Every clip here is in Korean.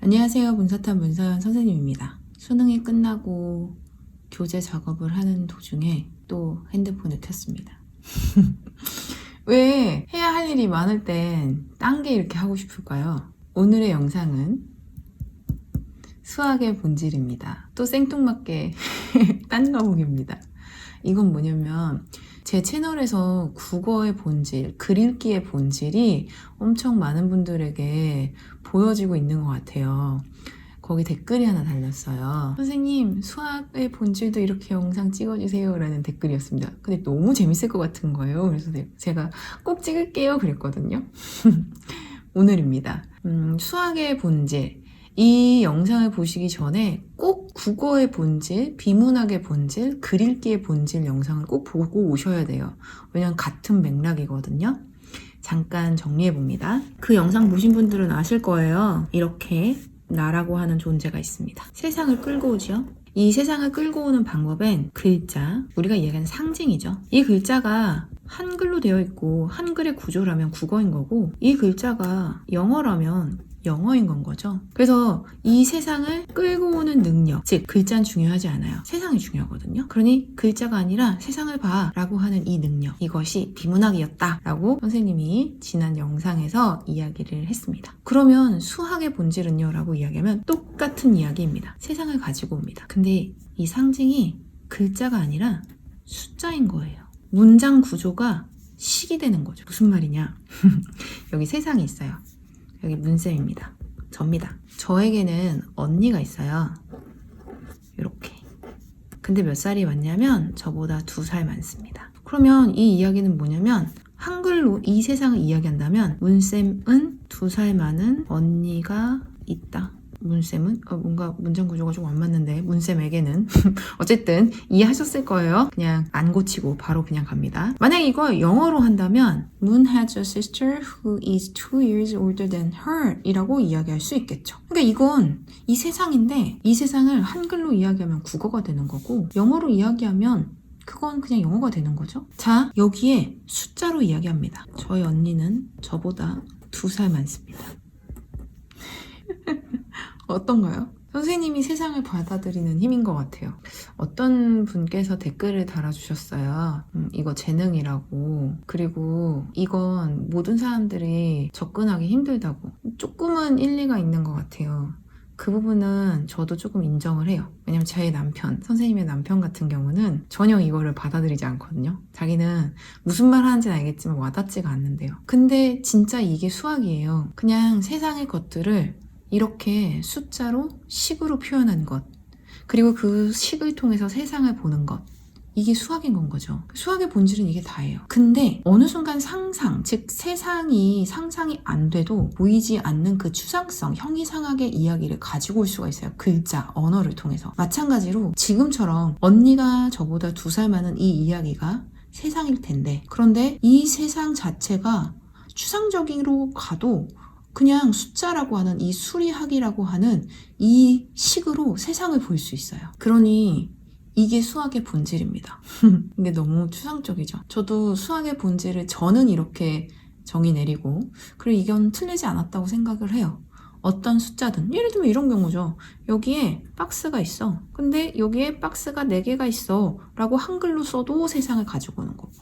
안녕하세요. 문사탄 문서연 선생님입니다. 수능이 끝나고 교재 작업을 하는 도중에 또 핸드폰을 켰습니다. 왜 해야 할 일이 많을 땐 딴 게 이렇게 하고 싶을까요? 오늘의 영상은 수학의 본질입니다. 또 생뚱맞게 딴 과목입니다. 이건 뭐냐면 제 채널에서 국어의 본질, 글 읽기의 본질이 엄청 많은 분들에게 보여지고 있는 것 같아요. 거기 댓글이 하나 달렸어요. 선생님, 수학의 본질도 이렇게 영상 찍어주세요 라는 댓글이었습니다. 근데 너무 재밌을 것 같은 거예요. 그래서 제가 꼭 찍을게요 그랬거든요. 오늘입니다. 수학의 본질. 이 영상을 보시기 전에 꼭 국어의 본질, 비문학의 본질, 글 읽기의 본질 영상을 꼭 보고 오셔야 돼요. 왜냐면 같은 맥락이거든요. 잠깐 정리해봅니다. 그 영상 보신 분들은 아실 거예요. 이렇게 나라고 하는 존재가 있습니다. 세상을 끌고 오죠. 이 세상을 끌고 오는 방법엔 글자, 우리가 이야기하는 상징이죠. 이 글자가 한글로 되어 있고 한글의 구조라면 국어인 거고 이 글자가 영어라면 영어인 건 거죠. 그래서 이 세상을 끌고 오는 능력, 즉 글자는 중요하지 않아요. 세상이 중요하거든요. 그러니 글자가 아니라 세상을 봐 라고 하는 이 능력, 이것이 비문학이었다 라고 선생님이 지난 영상에서 이야기를 했습니다. 그러면 수학의 본질은요? 라고 이야기하면 똑같은 이야기입니다. 세상을 가지고 옵니다. 근데 이 상징이 글자가 아니라 숫자인 거예요. 문장 구조가 식이 되는 거죠. 무슨 말이냐? 여기 세상이 있어요. 여기 문쌤입니다. 접니다. 저에게는 언니가 있어요. 이렇게. 근데 몇 살이 많냐면 저보다 2살 많습니다. 그러면 이 이야기는 뭐냐면 한글로 이 세상을 이야기한다면 문쌤은 2살 많은 언니가 있다. 문쌤은 뭔가 문장 구조가 좀 안 맞는데 문쌤에게는 어쨌든 이해하셨을 거예요. 그냥 안 고치고 바로 그냥 갑니다. 만약 이거 영어로 한다면 Moon has a sister who is 2 years older than her 이라고 이야기할 수 있겠죠. 그러니까 이건 이 세상인데 이 세상을 한글로 이야기하면 국어가 되는 거고 영어로 이야기하면 그건 그냥 영어가 되는 거죠. 자, 여기에 숫자로 이야기합니다. 저희 언니는 저보다 2살 많습니다. 어떤가요? 선생님이 세상을 받아들이는 힘인 것 같아요. 어떤 분께서 댓글을 달아주셨어요. 이거 재능이라고. 그리고 이건 모든 사람들이 접근하기 힘들다고. 조금은 일리가 있는 것 같아요. 그 부분은 저도 조금 인정을 해요. 왜냐면 제 남편, 선생님의 남편 같은 경우는 전혀 이거를 받아들이지 않거든요. 자기는 무슨 말 하는지는 알겠지만 와닿지가 않는데요. 근데 진짜 이게 수학이에요. 그냥 세상의 것들을 이렇게 숫자로 식으로 표현한 것, 그리고 그 식을 통해서 세상을 보는 것, 이게 수학인 건 거죠. 수학의 본질은 이게 다예요. 근데 어느 순간 상상, 즉 세상이 상상이 안 돼도 보이지 않는 그 추상성, 형이상학의 이야기를 가지고 올 수가 있어요. 글자, 언어를 통해서. 마찬가지로 지금처럼 언니가 저보다 2살 많은 이 이야기가 세상일 텐데, 그런데 이 세상 자체가 추상적으로 가도 그냥 숫자라고 하는 이 수리학이라고 하는 이 식으로 세상을 볼 수 있어요. 그러니 이게 수학의 본질입니다. 근데 너무 추상적이죠. 저도 수학의 본질을 저는 이렇게 정의 내리고 그리고 이건 틀리지 않았다고 생각을 해요. 어떤 숫자든 예를 들면 이런 경우죠. 여기에 박스가 있어. 근데 여기에 박스가 4개가 있어 라고 한글로 써도 세상을 가지고 오는 거고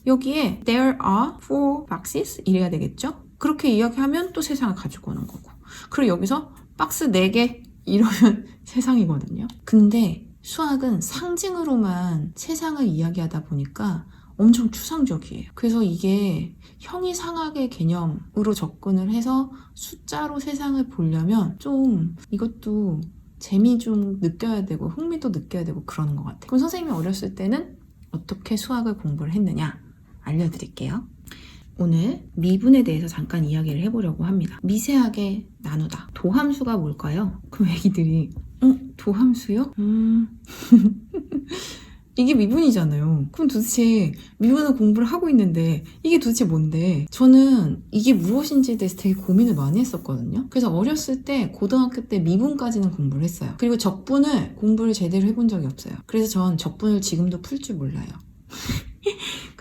여기에 there are 4 boxes 이래야 되겠죠? 그렇게 이야기하면 또 세상을 가지고 오는 거고 그리고 여기서 박스 4개 이러면 세상이거든요. 근데 수학은 상징으로만 세상을 이야기하다 보니까 엄청 추상적이에요. 그래서 이게 형이상학의 개념으로 접근을 해서 숫자로 세상을 보려면 좀 이것도 재미 좀 느껴야 되고 흥미도 느껴야 되고 그러는 것 같아요. 그럼 선생님이 어렸을 때는 어떻게 수학을 공부를 했느냐 알려드릴게요. 오늘 미분에 대해서 잠깐 이야기를 해보려고 합니다. 미세하게 나누다. 도함수가 뭘까요? 그럼 애기들이 도함수요? 이게 미분이잖아요. 그럼 도대체 미분을 공부를 하고 있는데 이게 도대체 뭔데? 저는 이게 무엇인지에 대해서 되게 고민을 많이 했었거든요. 그래서 어렸을 때 고등학교 때 미분까지는 공부를 했어요. 그리고 적분을 공부를 제대로 해본 적이 없어요. 그래서 전 적분을 지금도 풀 줄 몰라요.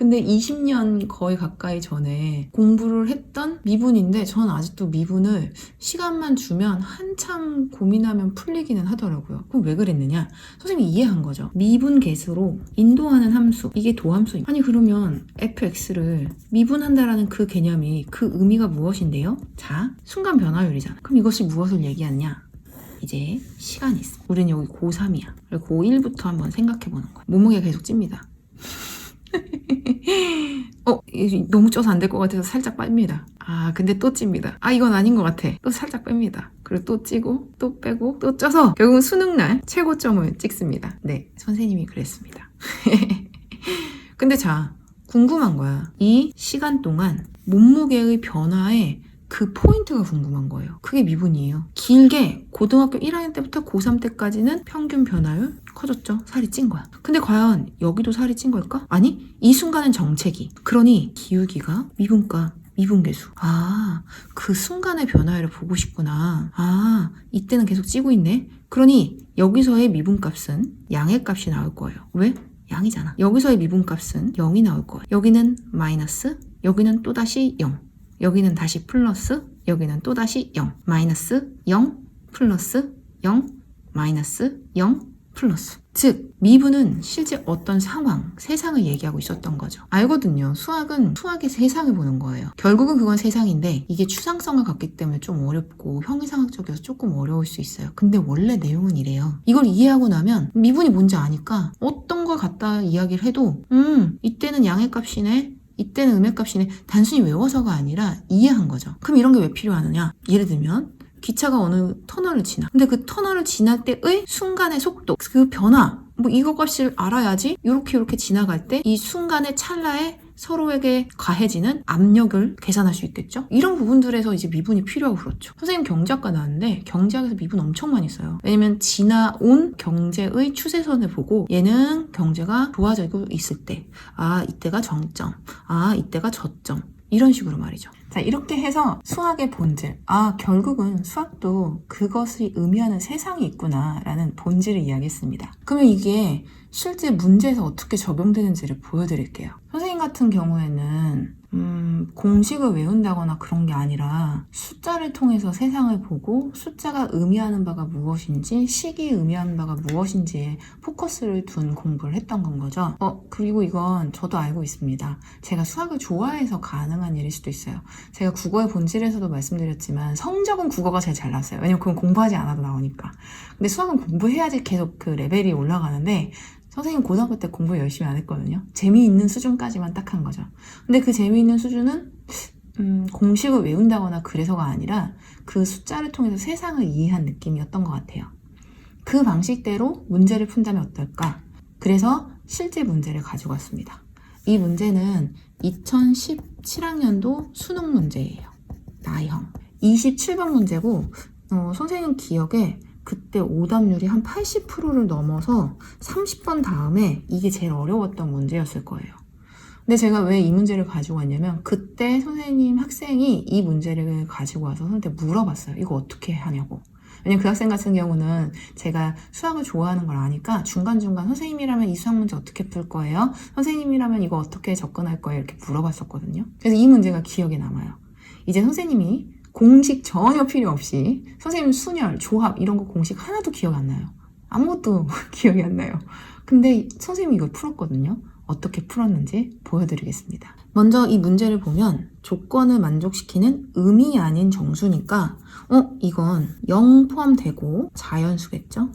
근데 20년 거의 가까이 전에 공부를 했던 미분인데 전 아직도 미분을 시간만 주면 한참 고민하면 풀리기는 하더라고요. 그럼 왜 그랬느냐? 선생님이 이해한 거죠. 미분 계수로 인도하는 함수, 이게 도함수. 아니 그러면 fx를 미분한다라는 그 개념이 그 의미가 무엇인데요? 자, 순간 변화율이잖아. 그럼 이것이 무엇을 얘기하느냐? 이제 시간이 있어. 우린 여기 고3이야. 고1부터 한번 생각해보는 거야. 몸무게가 계속 찝니다. 너무 쪄서 안 될 것 같아서 살짝 뺍니다. 근데 또 찝니다. 이건 아닌 것 같아. 또 살짝 뺍니다. 그리고 또 찌고, 또 빼고, 또 쪄서 결국은 수능날 최고점을 찍습니다. 네, 선생님이 그랬습니다. 근데 자, 궁금한 거야. 이 시간 동안 몸무게의 변화에 그 포인트가 궁금한 거예요. 그게 미분이에요. 길게 고등학교 1학년 때부터 고3 때까지는 평균 변화율 커졌죠. 살이 찐 거야. 근데 과연 여기도 살이 찐 걸까? 아니, 이 순간은 정체기. 그러니 기울기가 미분가, 미분계수. 그 순간의 변화율을 보고 싶구나. 이때는 계속 찌고 있네. 그러니 여기서의 미분값은 양의 값이 나올 거예요. 왜? 양이잖아. 여기서의 미분값은 0이 나올 거예요. 여기는 마이너스, 여기는 또다시 0. 여기는 다시 플러스, 여기는 또다시 0. 마이너스 0, 플러스 0, 마이너스 0, 플러스. 즉, 미분은 실제 어떤 상황, 세상을 얘기하고 있었던 거죠. 알거든요. 수학은 수학의 세상을 보는 거예요. 결국은 그건 세상인데 이게 추상성을 갖기 때문에 좀 어렵고 형이상학적이어서 조금 어려울 수 있어요. 근데 원래 내용은 이래요. 이걸 이해하고 나면 미분이 뭔지 아니까 어떤 걸 갖다 이야기를 해도 이때는 양의 값이네, 이때는 음의 값이네, 단순히 외워서가 아니라 이해한 거죠. 그럼 이런 게 왜 필요하느냐? 예를 들면 기차가 어느 터널을 지나. 근데 그 터널을 지날 때의 순간의 속도, 그 변화, 이거 값을 알아야지 이렇게 지나갈 때 이 순간의 찰나에 서로에게 가해지는 압력을 계산할 수 있겠죠? 이런 부분들에서 이제 미분이 필요하고 그렇죠. 선생님 경제학과 나왔는데 경제학에서 미분 엄청 많이 써요. 왜냐면 지나온 경제의 추세선을 보고 얘는 경제가 좋아지고 있을 때 이때가 정점, 이때가 저점, 이런 식으로 말이죠. 자, 이렇게 해서 수학의 본질, 결국은 수학도 그것이 의미하는 세상이 있구나라는 본질을 이야기했습니다. 그러면 이게 실제 문제에서 어떻게 적용되는지를 보여드릴게요. 선생님 같은 경우에는 공식을 외운다거나 그런 게 아니라 숫자를 통해서 세상을 보고 숫자가 의미하는 바가 무엇인지, 식이 의미하는 바가 무엇인지에 포커스를 둔 공부를 했던 건 거죠. 그리고 이건 저도 알고 있습니다. 제가 수학을 좋아해서 가능한 일일 수도 있어요. 제가 국어의 본질에서도 말씀드렸지만 성적은 국어가 제일 잘 나왔어요. 왜냐면 그건 공부하지 않아도 나오니까. 근데 수학은 공부해야지 계속 그 레벨이 올라가는데 선생님 고등학교 때 공부 열심히 안 했거든요. 재미있는 수준까지만 딱 한 거죠. 근데 그 재미있는 수준은 공식을 외운다거나 그래서가 아니라 그 숫자를 통해서 세상을 이해한 느낌이었던 것 같아요. 그 방식대로 문제를 푼다면 어떨까? 그래서 실제 문제를 가지고 왔습니다. 이 문제는 2017학년도 수능 문제예요. 나형. 27번 문제고 선생님 기억에 그때 오답률이 한 80%를 넘어서 30번 다음에 이게 제일 어려웠던 문제였을 거예요. 근데 제가 왜 이 문제를 가지고 왔냐면 그때 선생님 학생이 이 문제를 가지고 와서 선생님한테 물어봤어요. 이거 어떻게 하냐고. 왜냐면 그 학생 같은 경우는 제가 수학을 좋아하는 걸 아니까 중간중간 선생님이라면 이 수학 문제 어떻게 풀 거예요? 선생님이라면 이거 어떻게 접근할 거예요? 이렇게 물어봤었거든요. 그래서 이 문제가 기억에 남아요. 이제 선생님이 공식 전혀 필요 없이 선생님 순열, 조합 이런 거 공식 하나도 기억 안 나요. 아무것도 기억이 안 나요. 근데 선생님이 이걸 풀었거든요. 어떻게 풀었는지 보여드리겠습니다. 먼저 이 문제를 보면 조건을 만족시키는 음이 아닌 정수니까 이건 0 포함되고 자연수겠죠?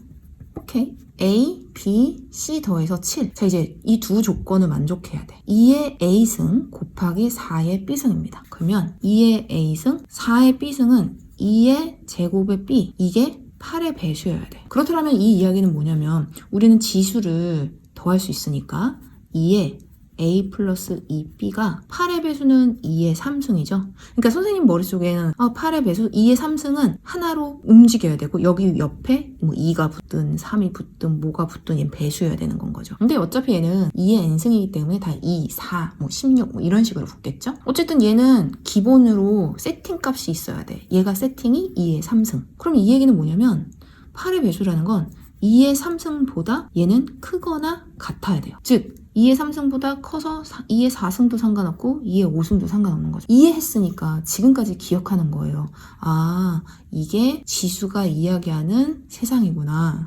오케이. A, B, C 더해서 7. 자, 이제 이 두 조건을 만족해야 돼. 2의 A승 곱하기 4의 B승입니다. 그러면 2의 A승, 4의 B승은 2의 제곱의 B, 이게 8의 배수여야 돼. 그렇다면 이 이야기는 뭐냐면 우리는 지수를 더할 수 있으니까 2의 A 플러스 2B가 8의 배수는 2의 3승이죠. 그러니까 선생님 머릿속에는 8의 배수 2의 3승은 하나로 움직여야 되고 여기 옆에 2가 붙든 3이 붙든 뭐가 붙든 얘는 배수여야 되는 건 거죠. 근데 어차피 얘는 2의 n승이기 때문에 다 2, 4, 16 이런 식으로 붙겠죠. 어쨌든 얘는 기본으로 세팅 값이 있어야 돼. 얘가 세팅이 2의 3승. 그럼 이 얘기는 뭐냐면 8의 배수라는 건 2의 3승보다 얘는 크거나 같아야 돼요. 즉 2의 3승보다 커서 2의 4승도 상관없고 2의 5승도 상관없는 거죠. 이해했으니까 지금까지 기억하는 거예요. 아, 이게 지수가 이야기하는 세상이구나.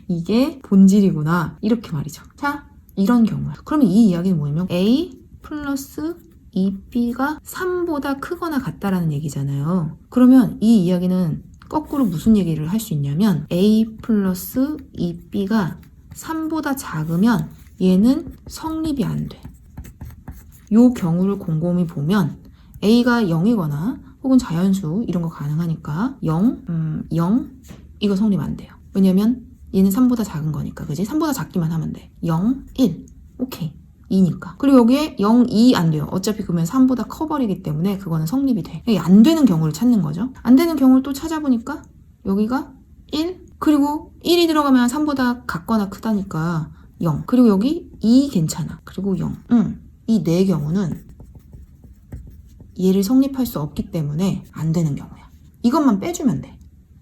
이게 본질이구나. 이렇게 말이죠. 자, 이런 경우야. 그러면 이 이야기는 뭐냐면 A 플러스 2B가 3보다 크거나 같다라는 얘기잖아요. 그러면 이 이야기는 거꾸로 무슨 얘기를 할 수 있냐면 A 플러스 2B가 3보다 작으면 얘는 성립이 안 돼. 요 경우를 곰곰이 보면 A가 0이거나 혹은 자연수 이런 거 가능하니까 0 이거 성립 안 돼요. 왜냐면 얘는 3보다 작은 거니까. 그지? 3보다 작기만 하면 돼. 0, 1. 오케이. 2니까. 그리고 여기에 0, 2 안 돼요. 어차피 그러면 3보다 커버리기 때문에 그거는 성립이 돼. 여기 안 되는 경우를 찾는 거죠. 안 되는 경우를 또 찾아보니까 여기가 1, 그리고 1이 들어가면 3보다 같거나 크다니까 0. 그리고 여기 2 괜찮아. 그리고 0. 이 네 경우는 얘를 성립할 수 없기 때문에 안 되는 경우야. 이것만 빼주면 돼.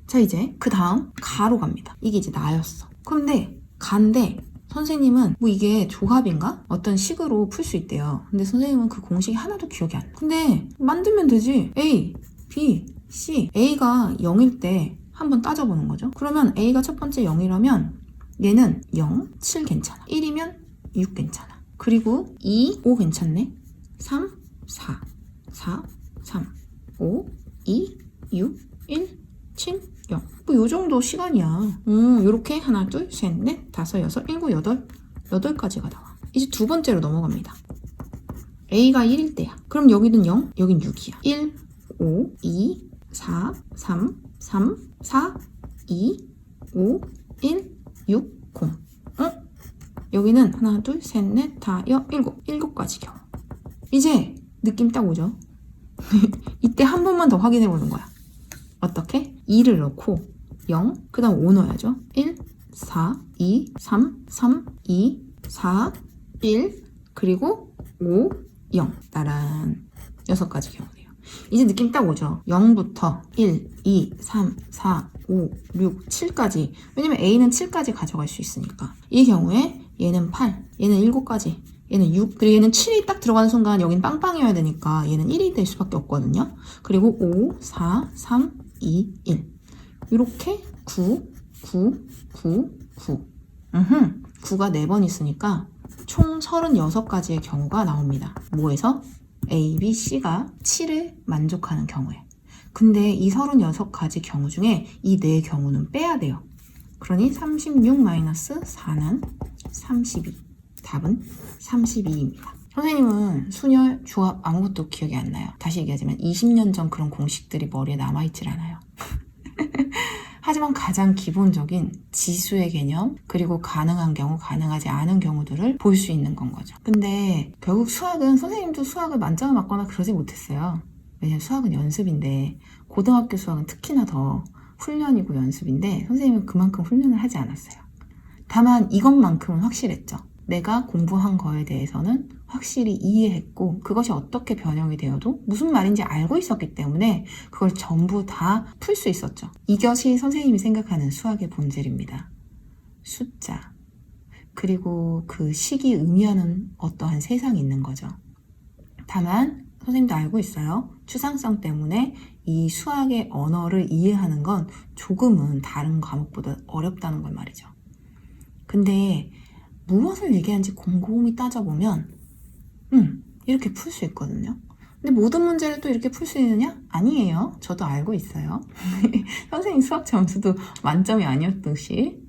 자, 이제 그 다음 가로 갑니다. 이게 이제 나였어. 그런데 가인데 선생님은 뭐 이게 조합인가? 어떤 식으로 풀 수 있대요. 근데 선생님은 그 공식이 하나도 기억이 안 나. 근데 만들면 되지. A, B, C. A가 0일 때 한번 따져보는 거죠. 그러면 A가 첫 번째 0이라면 얘는 0, 7 괜찮아. 1이면 6 괜찮아. 그리고 2, 5 괜찮네. 3, 4, 4, 3, 5, 2, 6, 1, 7, 0. 뭐 요 정도 시간이야. 요렇게 하나, 둘, 셋, 넷, 다섯, 여섯, 일곱, 여덟. 8가지가 나와. 이제 두 번째로 넘어갑니다. A가 1일 때야. 그럼 여기는 0, 여긴 6이야. 1, 5, 2, 4, 3, 3, 4, 2, 5, 1, 6, 0. 여기는 하나, 둘, 셋, 넷, 다, 일곱. 7가지 경우. 이제 느낌 딱 오죠? 이때 한 번만 더 확인해 보는 거야. 어떻게? 2를 넣고 0, 그 다음 5 넣어야죠. 1, 4, 2, 3, 3, 2, 4, 1, 그리고 5, 0. 따란 6가지 경우네요. 이제 느낌 딱 오죠? 0부터 1, 2, 3, 4, 5, 6, 7까지. 왜냐면 A는 7까지 가져갈 수 있으니까. 이 경우에 얘는 8, 얘는 7가지, 얘는 6, 그리고 얘는 7이 딱 들어가는 순간 여긴 빵빵이어야 되니까 얘는 1이 될 수밖에 없거든요. 그리고 5, 4, 3, 2, 1. 이렇게 9, 9, 9, 9. 9가 4번 있으니까 총 36가지의 경우가 나옵니다. 뭐에서? A, B, C가 7을 만족하는 경우에. 근데 이 36가지 경우 중에 이 4경우는 빼야 돼요. 그러니 36-4는 32. 답은 32입니다. 선생님은 순열, 조합 아무것도 기억이 안 나요. 다시 얘기하자면 20년 전 그런 공식들이 머리에 남아있질 않아요. 하지만 가장 기본적인 지수의 개념, 그리고 가능한 경우, 가능하지 않은 경우들을 볼 수 있는 건 거죠. 근데 결국 수학은, 선생님도 수학을 만점을 맞거나 그러지 못했어요. 왜냐면 수학은 연습인데, 고등학교 수학은 특히나 더 훈련이고 연습인데 선생님은 그만큼 훈련을 하지 않았어요. 다만 이것만큼은 확실했죠. 내가 공부한 거에 대해서는 확실히 이해했고 그것이 어떻게 변형이 되어도 무슨 말인지 알고 있었기 때문에 그걸 전부 다 풀 수 있었죠. 이것이 선생님이 생각하는 수학의 본질입니다. 숫자, 그리고 그 식이 의미하는 어떠한 세상이 있는 거죠. 다만 선생님도 알고 있어요. 추상성 때문에 이 수학의 언어를 이해하는 건 조금은 다른 과목보다 어렵다는 걸 말이죠. 근데 무엇을 얘기하는지 곰곰이 따져보면 이렇게 풀 수 있거든요. 근데 모든 문제를 또 이렇게 풀 수 있느냐? 아니에요. 저도 알고 있어요. 선생님 수학 점수도 만점이 아니었듯이.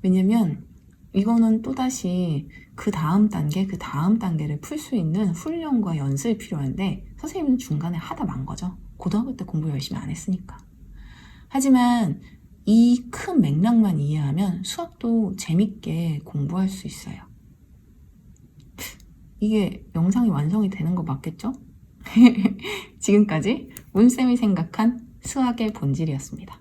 왜냐면 이거는 또다시 그 다음 단계를 풀 수 있는 훈련과 연습이 필요한데 선생님은 중간에 하다 만 거죠. 고등학교 때 공부 열심히 안 했으니까. 하지만 이 큰 맥락만 이해하면 수학도 재밌게 공부할 수 있어요. 이게 영상이 완성이 되는 거 맞겠죠? 지금까지 문쌤이 생각한 수학의 본질이었습니다.